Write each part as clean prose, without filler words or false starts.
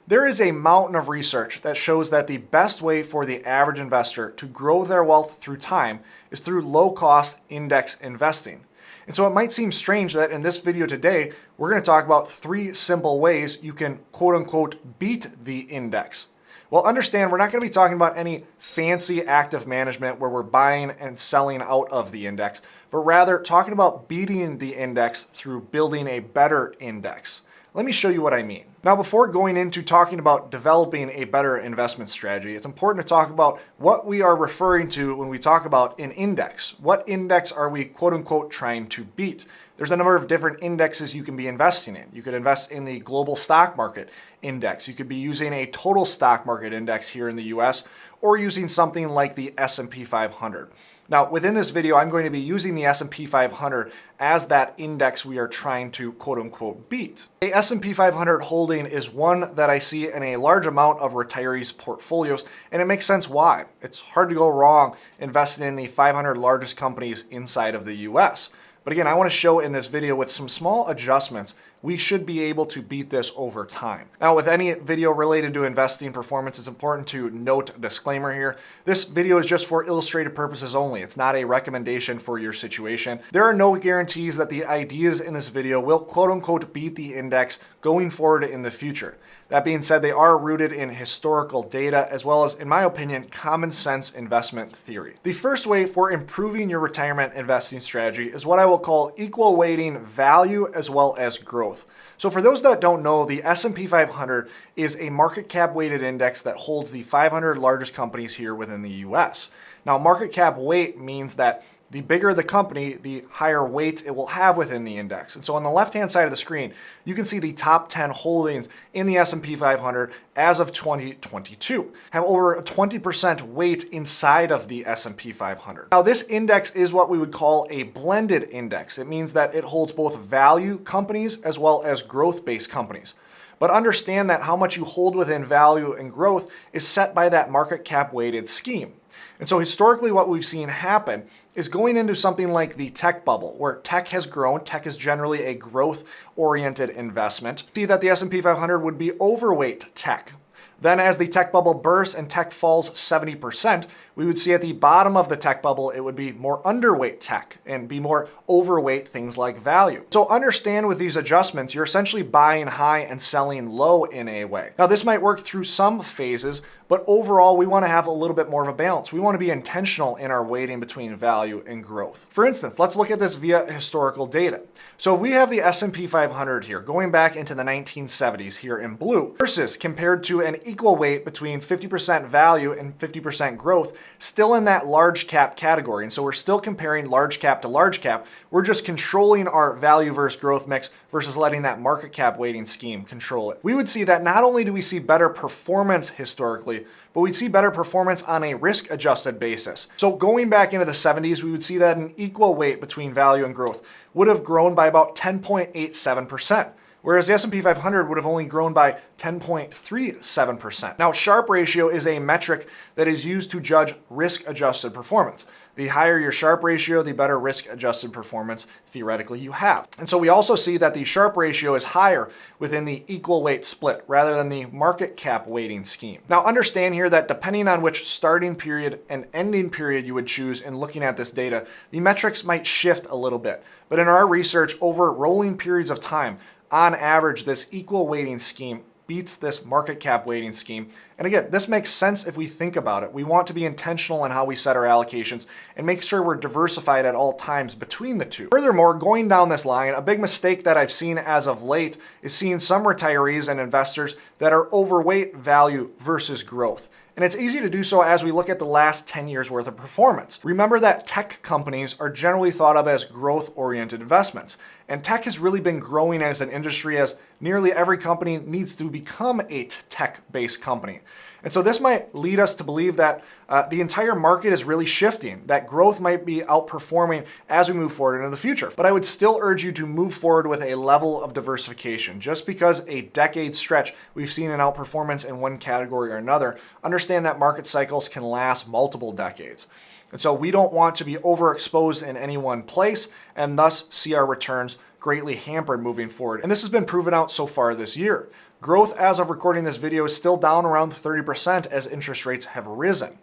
There is a mountain of research that shows that the best way for the average investor to grow their wealth through time is through low-cost index investing. And so it might seem strange that in this video today, we're going to talk about 3 simple ways you can quote-unquote beat the index. Well, understand we're not going to be talking about any fancy active management where we're buying and selling out of the index, but rather talking about beating the index through building a better index. Let me show you what I mean. Now, before going into talking about developing a better investment strategy, it's important to talk about what we are referring to when we talk about an index. What index are we quote unquote trying to beat? There's a number of different indexes you can be investing in. You could invest in the global stock market index. You could be using a total stock market index here in the US, or using something like the S&P 500. Now, within this video, I'm going to be using the S&P 500 as that index we are trying to quote-unquote beat. The S&P 500 holding is one that I see in a large amount of retirees' portfolios, and it makes sense why. It's hard to go wrong investing in the 500 largest companies inside of the US. But again, I want to show in this video with some small adjustments, we should be able to beat this over time. Now, with any video related to investing performance, it's important to note a disclaimer here. This video is just for illustrative purposes only. It's not a recommendation for your situation. There are no guarantees that the ideas in this video will quote unquote beat the index going forward in the future. That being said, they are rooted in historical data as well as, in my opinion, common sense investment theory. The first way for improving your retirement investing strategy is what I will call equal weighting value as well as growth. So for those that don't know, the S&P 500 is a market cap weighted index that holds the 500 largest companies here within the US. Now, market cap weight means that the bigger the company, the higher weight it will have within the index. And so on the left-hand side of the screen, you can see the top 10 holdings in the S&P 500 as of 2022 have over a 20% weight inside of the S&P 500. Now, this index is what we would call a blended index. It means that it holds both value companies as well as growth-based companies. But understand that how much you hold within value and growth is set by that market cap weighted scheme. And so historically what we've seen happen is going into something like the tech bubble, where tech has grown. Tech is generally a growth-oriented investment. See that the S&P 500 would be overweight tech. Then as the tech bubble bursts and tech falls 70%, we would see at the bottom of the tech bubble, it would be more underweight tech and be more overweight things like value. So understand with these adjustments, you're essentially buying high and selling low in a way. Now this might work through some phases, but overall we want to have a little bit more of a balance. We want to be intentional in our weighting between value and growth. For instance, let's look at this via historical data. So we have the S&P 500 here going back into the 1970s here in blue versus compared to an equal weight between 50% value and 50% growth still in that large cap category. And so we're still comparing large cap to large cap. We're just controlling our value versus growth mix versus letting that market cap weighting scheme control it. We would see that not only do we see better performance historically, but we'd see better performance on a risk adjusted basis. So going back into the 70s, we would see that an equal weight between value and growth would have grown by about 10.87%. Whereas the S&P 500 would have only grown by 10.37%. Now, Sharpe ratio is a metric that is used to judge risk-adjusted performance. The higher your Sharpe ratio, the better risk-adjusted performance theoretically you have. And so we also see that the Sharpe ratio is higher within the equal weight split rather than the market cap weighting scheme. Now understand here that depending on which starting period and ending period you would choose in looking at this data, the metrics might shift a little bit. But in our research over rolling periods of time, on average, this equal weighting scheme beats this market cap weighting scheme. And again, this makes sense if we think about it. We want to be intentional in how we set our allocations and make sure we're diversified at all times between the two. Furthermore, going down this line, a big mistake that I've seen as of late is seeing some retirees and investors that are overweight value versus growth. And it's easy to do so as we look at the last 10 years worth of performance. Remember that tech companies are generally thought of as growth-oriented investments. And tech has really been growing as an industry as nearly every company needs to become a tech-based company. And so this might lead us to believe that the entire market is really shifting, that growth might be outperforming as we move forward into the future. But I would still urge you to move forward with a level of diversification. Just because a decade stretch we've seen an outperformance in one category or another, understand that market cycles can last multiple decades. And so we don't want to be overexposed in any one place and thus see our returns greatly hampered moving forward. And this has been proven out so far this year. Growth as of recording this video is still down around 30% as interest rates have risen.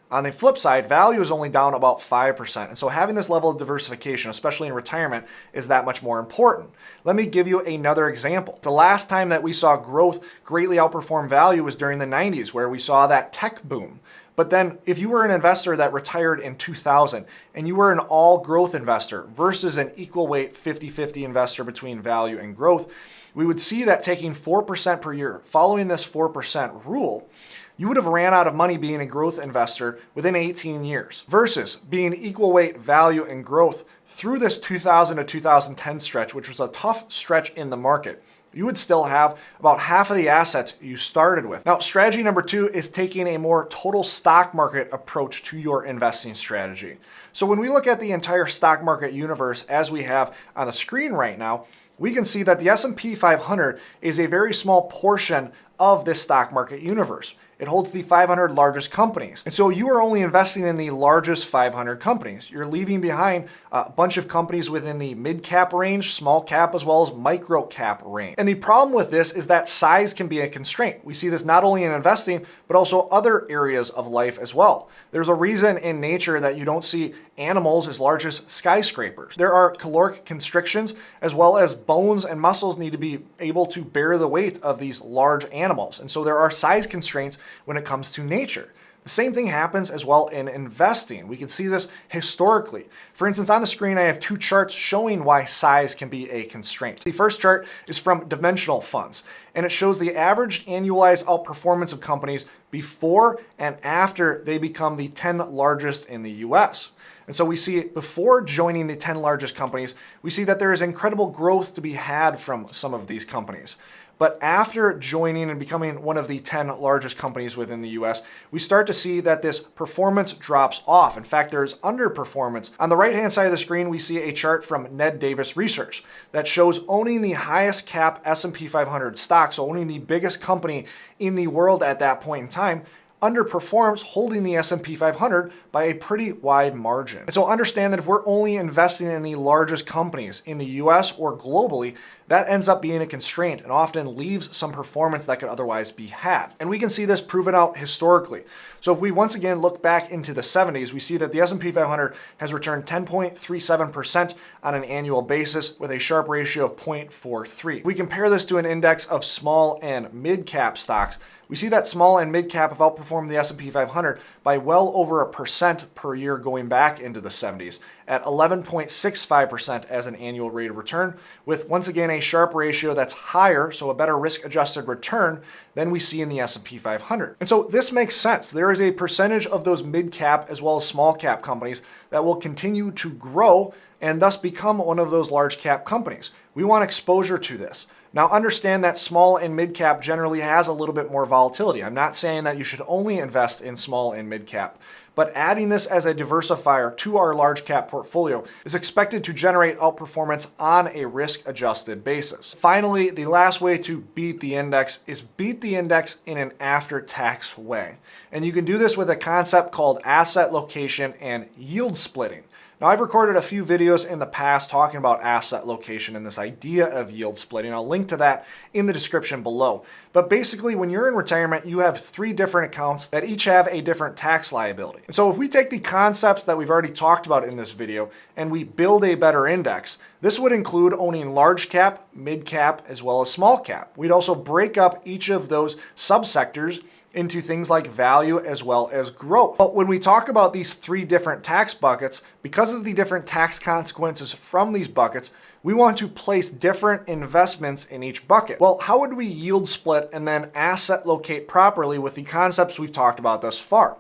On the flip side, value is only down about 5%. And so having this level of diversification, especially in retirement, is that much more important. Let me give you another example. The last time that we saw growth greatly outperform value was during the 90s, where we saw that tech boom. But then if you were an investor that retired in 2000 and you were an all growth investor versus an equal weight 50-50 investor between value and growth, we would see that taking 4% per year, following this 4% rule, you would have ran out of money being a growth investor within 18 years versus being equal weight value and growth through this 2000 to 2010 stretch, which was a tough stretch in the market. You would still have about half of the assets you started with. Now, strategy number 2 is taking a more total stock market approach to your investing strategy. So when we look at the entire stock market universe as we have on the screen right now, we can see that the S&P 500 is a very small portion of this stock market universe. It holds the 500 largest companies. And so you are only investing in the largest 500 companies. You're leaving behind a bunch of companies within the mid-cap range, small cap, as well as micro-cap range. And the problem with this is that size can be a constraint. We see this not only in investing, but also other areas of life as well. There's a reason in nature that you don't see animals as large as skyscrapers. There are caloric constrictions, as well as bones and muscles need to be able to bear the weight of these large animals. And so there are size constraints when it comes to nature. The same thing happens as well in investing. We can see this historically. For instance, on the screen, I have 2 charts showing why size can be a constraint. The first chart is from Dimensional Funds, and it shows the average annualized outperformance of companies before and after they become the 10 largest in the US. And so we see before joining the 10 largest companies, we see that there is incredible growth to be had from some of these companies. But after joining and becoming one of the 10 largest companies within the US, we start to see that this performance drops off. In fact, there's underperformance. On the right-hand side of the screen, we see a chart from Ned Davis Research that shows owning the highest cap S&P 500 stock, so owning the biggest company in the world at that point in time, underperforms holding the S&P 500 by a pretty wide margin. And so understand that if we're only investing in the largest companies in the US or globally, that ends up being a constraint and often leaves some performance that could otherwise be had. And we can see this proven out historically. So if we once again look back into the 70s, we see that the S&P 500 has returned 10.37% on an annual basis with a Sharpe ratio of 0.43. If we compare this to an index of small and mid-cap stocks, we see that small and mid-cap have outperformed the S&P 500 by well over 1% per year going back into the 70s at 11.65% as an annual rate of return, with once again a Sharpe ratio that's higher, so a better risk-adjusted return than we see in the S&P 500. And so this makes sense. There is a percentage of those mid-cap as well as small-cap companies that will continue to grow and thus become one of those large-cap companies. We want exposure to this. Now understand that small and mid cap generally has a little bit more volatility. I'm not saying that you should only invest in small and mid cap, but adding this as a diversifier to our large cap portfolio is expected to generate outperformance on a risk adjusted basis. Finally, the last way to beat the index is beat the index in an after tax way. And you can do this with a concept called asset location and yield splitting. Now, I've recorded a few videos in the past talking about asset location and this idea of yield splitting. I'll link to that in the description below. But basically, when you're in retirement, you have 3 different accounts that each have a different tax liability. And so if we take the concepts that we've already talked about in this video and we build a better index, this would include owning large cap, mid cap, as well as small cap. We'd also break up each of those subsectors into things like value as well as growth. But when we talk about these 3 different tax buckets, because of the different tax consequences from these buckets, we want to place different investments in each bucket. Well, how would we yield split and then asset locate properly with the concepts we've talked about thus far?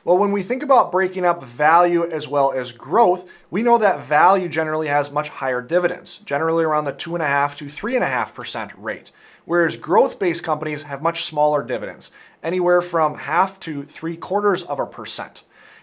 Well, when we think about breaking up value as well as growth, we know that value generally has much higher dividends, generally around the 2.5 to 3.5% rate, whereas growth-based companies have much smaller dividends, anywhere from 0.5 to 0.75%.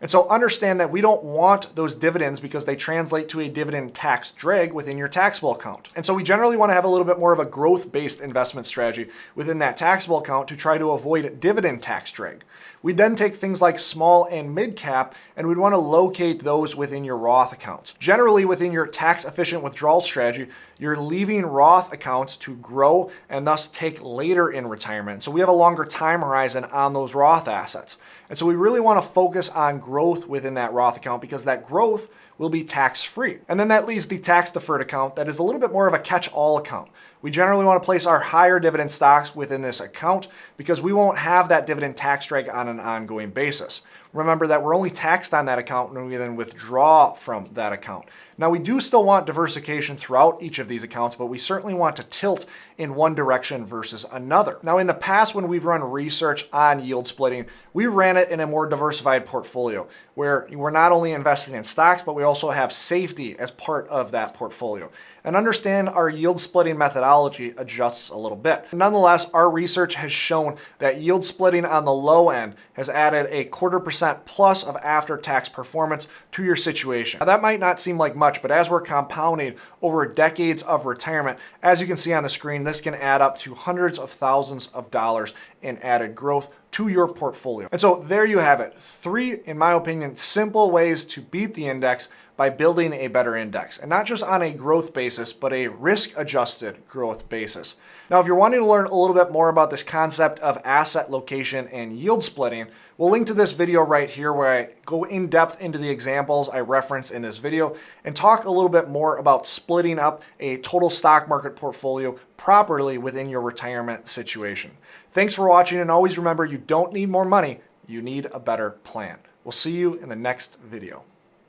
And so understand that we don't want those dividends because they translate to a dividend tax drag within your taxable account. And so we generally want to have a little bit more of a growth-based investment strategy within that taxable account to try to avoid dividend tax drag. We'd then take things like small and mid cap and we'd want to locate those within your Roth accounts. Generally within your tax efficient withdrawal strategy, you're leaving Roth accounts to grow and thus take later in retirement. So we have a longer time horizon on those Roth assets. And so we really want to focus on growth within that Roth account because that growth will be tax-free. And then that leaves the tax-deferred account that is a little bit more of a catch-all account. We generally want to place our higher dividend stocks within this account because we won't have that dividend tax drag on an ongoing basis. Remember that we're only taxed on that account when we then withdraw from that account. Now, we do still want diversification throughout each of these accounts, but we certainly want to tilt in one direction versus another. Now, in the past, when we've run research on yield splitting, we ran it in a more diversified portfolio where we're not only investing in stocks, but we also have safety as part of that portfolio. And understand our yield splitting methodology adjusts a little bit. Nonetheless, our research has shown that yield splitting on the low end has added a 0.25% plus of after-tax performance to your situation. Now, that might not seem like much, but as we're compounding over decades of retirement, as you can see on the screen, this can add up to hundreds of thousands of dollars in added growth to your portfolio. And so there you have it. 3, in my opinion, simple ways to beat the index by building a better index, and not just on a growth basis, but a risk-adjusted growth basis. Now, if you're wanting to learn a little bit more about this concept of asset location and yield splitting, we'll link to this video right here where I go in depth into the examples I reference in this video and talk a little bit more about splitting up a total stock market portfolio properly within your retirement situation. Thanks for watching, and always remember, you don't need more money, you need a better plan. We'll see you in the next video.